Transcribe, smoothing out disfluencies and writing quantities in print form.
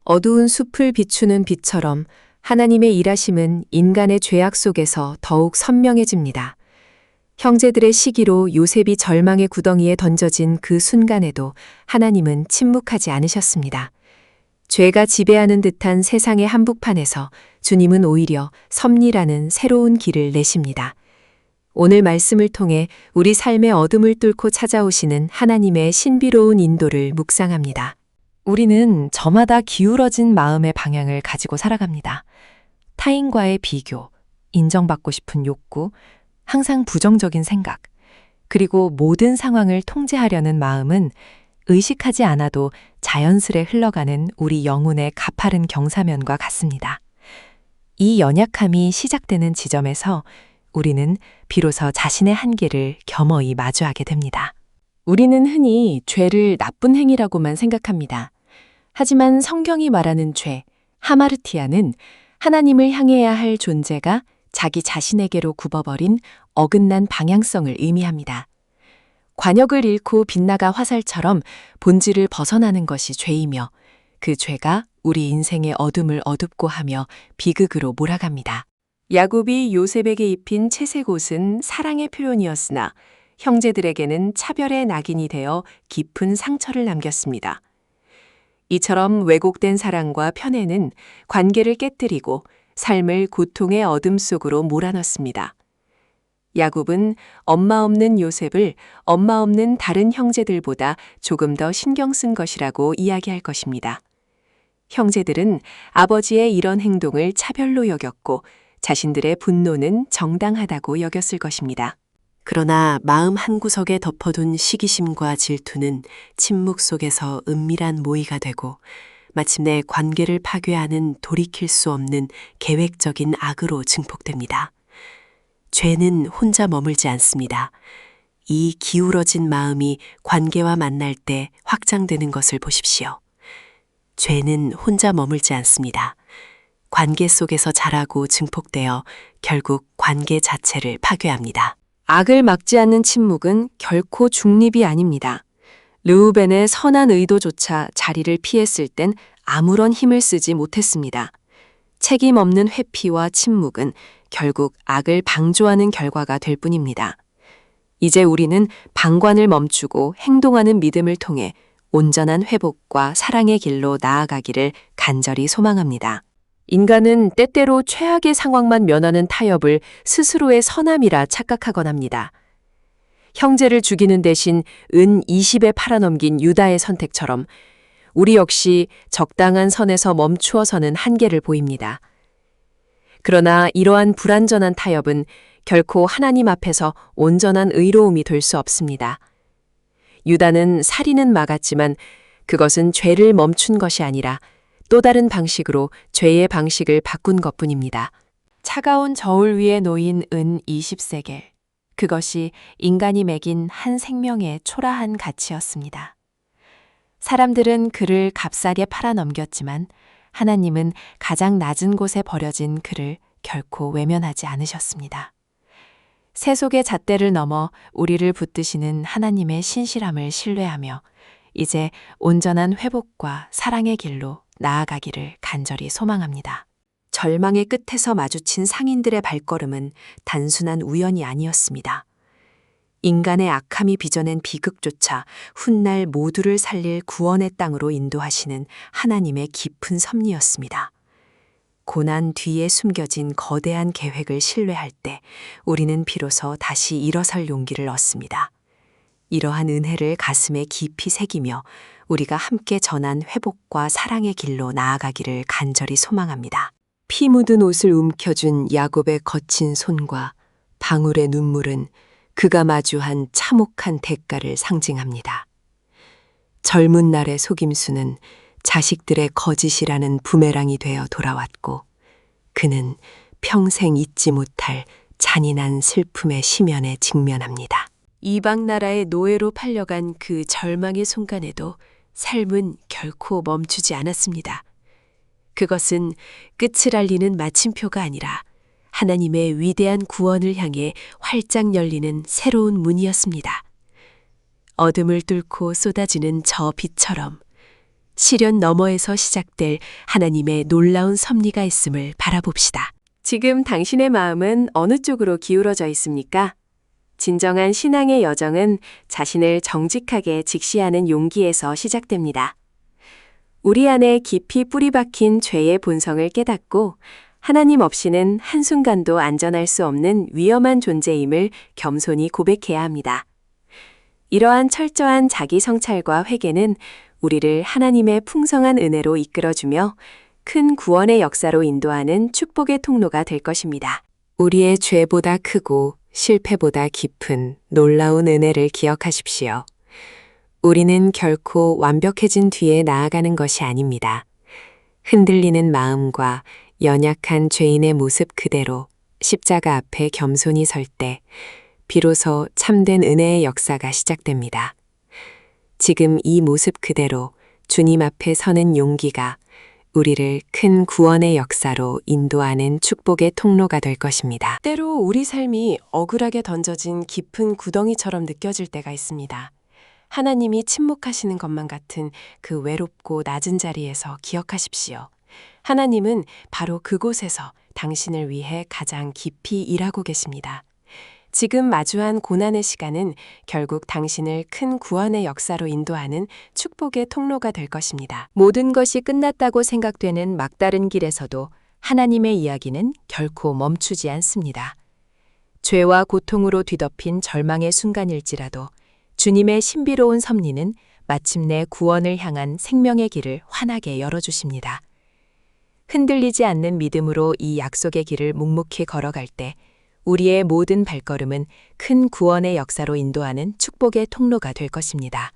어두운 숲을 비추는 빛처럼 하나님의 일하심은 인간의 죄악 속에서 더욱 선명해집니다. 형제들의 시기로 요셉이 절망의 구덩이에 던져진 그 순간에도 하나님은 침묵하지 않으셨습니다. 죄가 지배하는 듯한 세상의 한복판에서 주님은 오히려 섭리라는 새로운 길을 내십니다. 오늘 말씀을 통해 우리 삶의 어둠을 뚫고 찾아오시는 하나님의 신비로운 인도를 묵상합니다. 우리는 저마다 기울어진 마음의 방향을 가지고 살아갑니다. 타인과의 비교, 인정받고 싶은 욕구, 항상 부정적인 생각, 그리고 모든 상황을 통제하려는 마음은 의식하지 않아도 자연스레 흘러가는 우리 영혼의 가파른 경사면과 같습니다. 이 연약함이 시작되는 지점에서 우리는 비로소 자신의 한계를 겸허히 마주하게 됩니다. 우리는 흔히 죄를 나쁜 행위라고만 생각합니다. 하지만 성경이 말하는 죄, 하마르티아는 하나님을 향해야 할 존재가 자기 자신에게로 굽어버린 어긋난 방향성을 의미합니다. 관역을 잃고 빗나가 화살처럼 본질을 벗어나는 것이 죄이며 그 죄가 우리 인생의 어둠을 어둡고 하며 비극으로 몰아갑니다. 야곱이 요셉에게 입힌 채색 옷은 사랑의 표현이었으나 형제들에게는 차별의 낙인이 되어 깊은 상처를 남겼습니다. 이처럼 왜곡된 사랑과 편애는 관계를 깨뜨리고 삶을 고통의 어둠 속으로 몰아넣습니다. 야곱은 엄마 없는 요셉을 엄마 없는 다른 형제들보다 조금 더 신경 쓴 것이라고 이야기할 것입니다. 형제들은 아버지의 이런 행동을 차별로 여겼고 자신들의 분노는 정당하다고 여겼을 것입니다. 그러나 마음 한구석에 덮어둔 시기심과 질투는 침묵 속에서 은밀한 모의가 되고 마침내 관계를 파괴하는 돌이킬 수 없는 계획적인 악으로 증폭됩니다. 죄는 혼자 머물지 않습니다. 이 기울어진 마음이 관계와 만날 때 확장되는 것을 보십시오. 죄는 혼자 머물지 않습니다. 관계 속에서 자라고 증폭되어 결국 관계 자체를 파괴합니다. 악을 막지 않는 침묵은 결코 중립이 아닙니다. 르우벤의 선한 의도조차 자리를 피했을 땐 아무런 힘을 쓰지 못했습니다. 책임 없는 회피와 침묵은 결국 악을 방조하는 결과가 될 뿐입니다. 이제 우리는 방관을 멈추고 행동하는 믿음을 통해 온전한 회복과 사랑의 길로 나아가기를 간절히 소망합니다. 인간은 때때로 최악의 상황만 면하는 타협을 스스로의 선함이라 착각하곤 합니다. 형제를 죽이는 대신 은 20에 팔아넘긴 유다의 선택처럼 우리 역시 적당한 선에서 멈추어서는 한계를 보입니다. 그러나 이러한 불완전한 타협은 결코 하나님 앞에서 온전한 의로움이 될 수 없습니다. 유다는 살인은 막았지만 그것은 죄를 멈춘 것이 아니라 또 다른 방식으로 죄의 방식을 바꾼 것뿐입니다. 차가운 저울 위에 놓인 은 20세겔. 그것이 인간이 매긴 한 생명의 초라한 가치였습니다. 사람들은 그를 값싸게 팔아넘겼지만 하나님은 가장 낮은 곳에 버려진 그를 결코 외면하지 않으셨습니다. 세속의 잣대를 넘어 우리를 붙드시는 하나님의 신실함을 신뢰하며 이제 온전한 회복과 사랑의 길로 나아가기를 간절히 소망합니다. 절망의 끝에서 마주친 상인들의 발걸음은 단순한 우연이 아니었습니다. 인간의 악함이 빚어낸 비극조차 훗날 모두를 살릴 구원의 땅으로 인도하시는 하나님의 깊은 섭리였습니다. 고난 뒤에 숨겨진 거대한 계획을 신뢰할 때 우리는 비로소 다시 일어설 용기를 얻습니다. 이러한 은혜를 가슴에 깊이 새기며 우리가 함께 전한 회복과 사랑의 길로 나아가기를 간절히 소망합니다. 피 묻은 옷을 움켜쥔 야곱의 거친 손과 방울의 눈물은 그가 마주한 참혹한 대가를 상징합니다. 젊은 날의 속임수는 자식들의 거짓이라는 부메랑이 되어 돌아왔고 그는 평생 잊지 못할 잔인한 슬픔의 심연에 직면합니다. 이방 나라의 노예로 팔려간 그 절망의 순간에도 삶은 결코 멈추지 않았습니다. 그것은 끝을 알리는 마침표가 아니라 하나님의 위대한 구원을 향해 활짝 열리는 새로운 문이었습니다. 어둠을 뚫고 쏟아지는 저 빛처럼 시련 너머에서 시작될 하나님의 놀라운 섭리가 있음을 바라봅시다. 지금 당신의 마음은 어느 쪽으로 기울어져 있습니까? 진정한 신앙의 여정은 자신을 정직하게 직시하는 용기에서 시작됩니다. 우리 안에 깊이 뿌리 박힌 죄의 본성을 깨닫고 하나님 없이는 한순간도 안전할 수 없는 위험한 존재임을 겸손히 고백해야 합니다. 이러한 철저한 자기 성찰과 회개는 우리를 하나님의 풍성한 은혜로 이끌어주며 큰 구원의 역사로 인도하는 축복의 통로가 될 것입니다. 우리의 죄보다 크고 실패보다 깊은 놀라운 은혜를 기억하십시오. 우리는 결코 완벽해진 뒤에 나아가는 것이 아닙니다. 흔들리는 마음과 연약한 죄인의 모습 그대로 십자가 앞에 겸손히 설 때 비로소 참된 은혜의 역사가 시작됩니다. 지금 이 모습 그대로 주님 앞에 서는 용기가 우리를 큰 구원의 역사로 인도하는 축복의 통로가 될 것입니다. 때로 우리 삶이 억울하게 던져진 깊은 구덩이처럼 느껴질 때가 있습니다. 하나님이 침묵하시는 것만 같은 그 외롭고 낮은 자리에서 기억하십시오. 하나님은 바로 그곳에서 당신을 위해 가장 깊이 일하고 계십니다. 지금 마주한 고난의 시간은 결국 당신을 큰 구원의 역사로 인도하는 축복의 통로가 될 것입니다. 모든 것이 끝났다고 생각되는 막다른 길에서도 하나님의 이야기는 결코 멈추지 않습니다. 죄와 고통으로 뒤덮인 절망의 순간일지라도 주님의 신비로운 섭리는 마침내 구원을 향한 생명의 길을 환하게 열어주십니다. 흔들리지 않는 믿음으로 이 약속의 길을 묵묵히 걸어갈 때 우리의 모든 발걸음은 큰 구원의 역사로 인도하는 축복의 통로가 될 것입니다.